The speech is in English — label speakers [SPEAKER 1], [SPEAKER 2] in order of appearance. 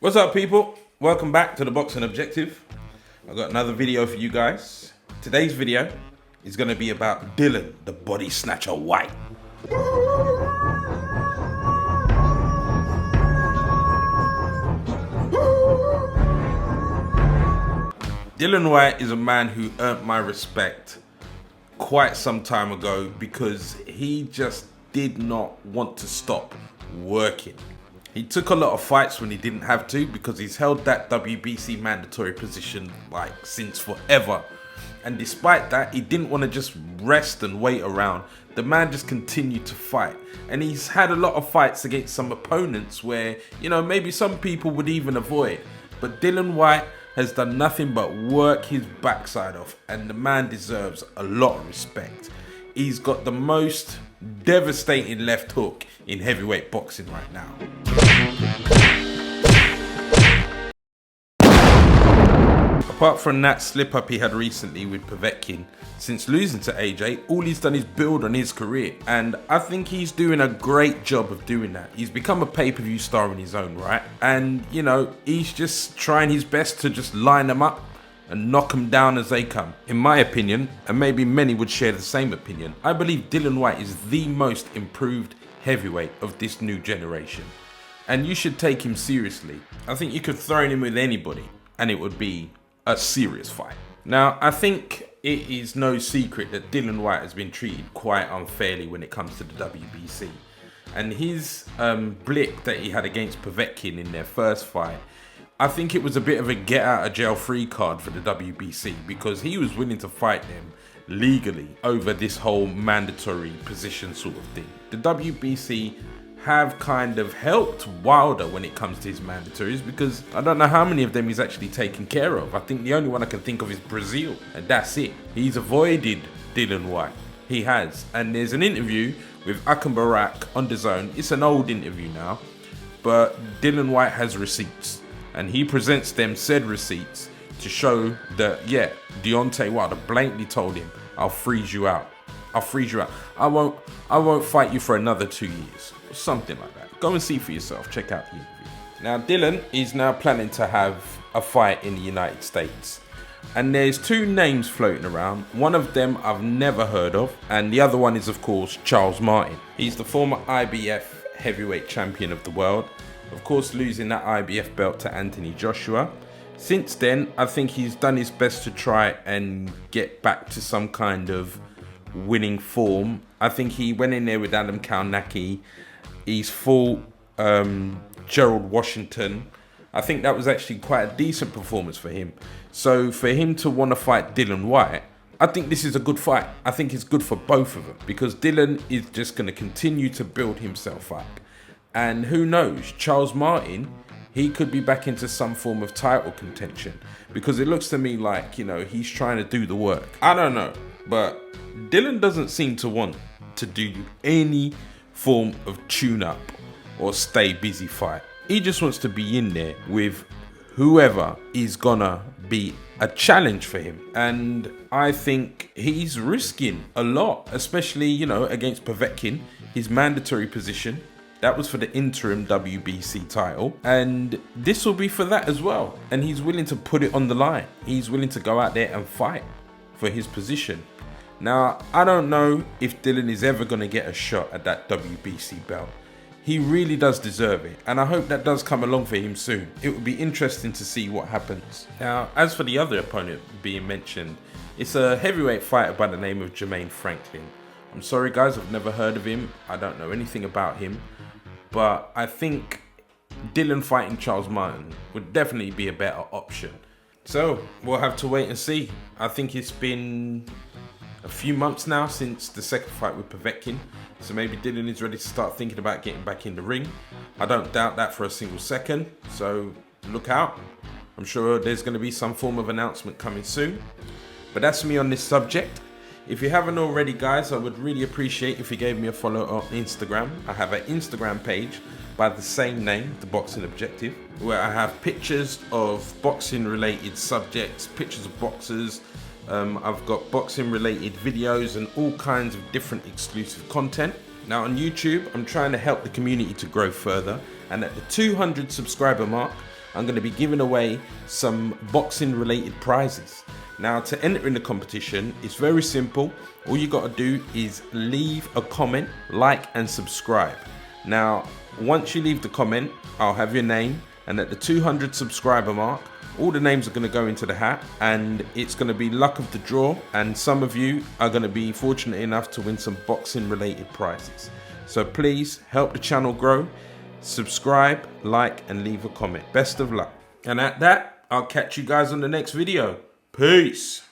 [SPEAKER 1] What's up, people? Welcome back to the Boxing Objective. I've got another video for you guys. Today's video is going to be about Dillian, the body snatcher White. Dillian White is a man who earned my respect quite some time ago because he just did not want to stop working. He took a lot of fights when he didn't have to because he's held that WBC mandatory position like since forever. And despite that, he didn't want to just rest and wait around. The man just continued to fight. And he's had a lot of fights against some opponents where, you know, maybe some people would even avoid. But Dillian White has done nothing but work his backside off, and the man deserves a lot of respect. He's got the most devastating left hook in heavyweight boxing right now. Apart from that slip up he had recently with Povetkin, since losing to AJ, all he's done is build on his career, and I think he's doing a great job of doing that. He's become a pay-per-view star in his own right, and you know, he's just trying his best to just line them up and knock them down as they come. In my opinion, and maybe many would share the same opinion, I believe Dillian White is the most improved heavyweight of this new generation, and you should take him seriously. I think you could throw him with anybody and it would be a serious fight. Now, I think it is no secret that Dillian White has been treated quite unfairly when it comes to the WBC, and his blip that he had against Povetkin in their first fight, I think it was a bit of a get out of jail free card for the WBC because he was willing to fight them legally over this whole mandatory position sort of thing. The WBC have kind of helped Wilder when it comes to his mandatories because I don't know how many of them he's actually taken care of. I think the only one I can think of is Brazil, and that's it. He's avoided Dillian White. He has. And there's an interview with Akam Barak on DAZN. It's an old interview now, but Dillian White has receipts, and he presents them said receipts to show that, yeah, Deontay Wilder blatantly told him, I'll freeze you out. I'll freeze you out. I won't fight you for another 2 years. Something like that. Go and see for yourself. Check out the interview. Now, Dillian is now planning to have a fight in the United States. And there's two names floating around. One of them I've never heard of, and the other one is, of course, Charles Martin. He's the former IBF heavyweight champion of the world. Of course, losing that IBF belt to Anthony Joshua. Since then, I think he's done his best to try and get back to some kind of winning form. I think he went in there with Adam Kalnacki. He's fought Gerald Washington. I think that was actually quite a decent performance for him. So for him to want to fight Dillian White, I think this is a good fight. I think it's good for both of them because Dillian is just going to continue to build himself up. And who knows, Charles Martin, he could be back into some form of title contention because it looks to me like, you know, he's trying to do the work. I don't know, but Dillian doesn't seem to want to do any form of tune-up or stay busy fight. He just wants to be in there with whoever is gonna be a challenge for him, and I think he's risking a lot, especially, you know, against Povetkin, his mandatory position. That was for the interim WBC title, and this will be for that as well, and he's willing to put it on the line. He's willing to go out there and fight for his position. Now, I don't know if Dillian is ever going to get a shot at that WBC belt. He really does deserve it, and I hope that does come along for him soon. It would be interesting to see what happens. Now, as for the other opponent being mentioned, it's a heavyweight fighter by the name of Jermaine Franklin. I'm sorry guys, I've never heard of him. I don't know anything about him, but I think Dillian fighting Charles Martin would definitely be a better option. So, we'll have to wait and see. I think it's been a few months now since the second fight with Povetkin, so maybe Dillian is ready to start thinking about getting back in the ring. I don't doubt that for a single second, so look out. I'm sure there's going to be some form of announcement coming soon. But that's me on this subject. If you haven't already, guys, I would really appreciate if you gave me a follow on Instagram. I have an Instagram page by the same name, The Boxing Objective, where I have pictures of boxing related subjects, pictures of boxers. I've got boxing related videos and all kinds of different exclusive content. Now on YouTube, I'm trying to help the community to grow further, and at the 200 subscriber mark, I'm going to be giving away some boxing related prizes. Now, to enter in the competition, it's very simple. All you got to do is leave a comment, like and subscribe. Now, once you leave the comment, I'll have your name, and at the 200 subscriber mark, all the names are going to go into the hat, and it's going to be luck of the draw, and some of you are going to be fortunate enough to win some boxing related prizes. So please help the channel grow, subscribe, like and leave a comment. Best of luck. And at that, I'll catch you guys on the next video. Peace.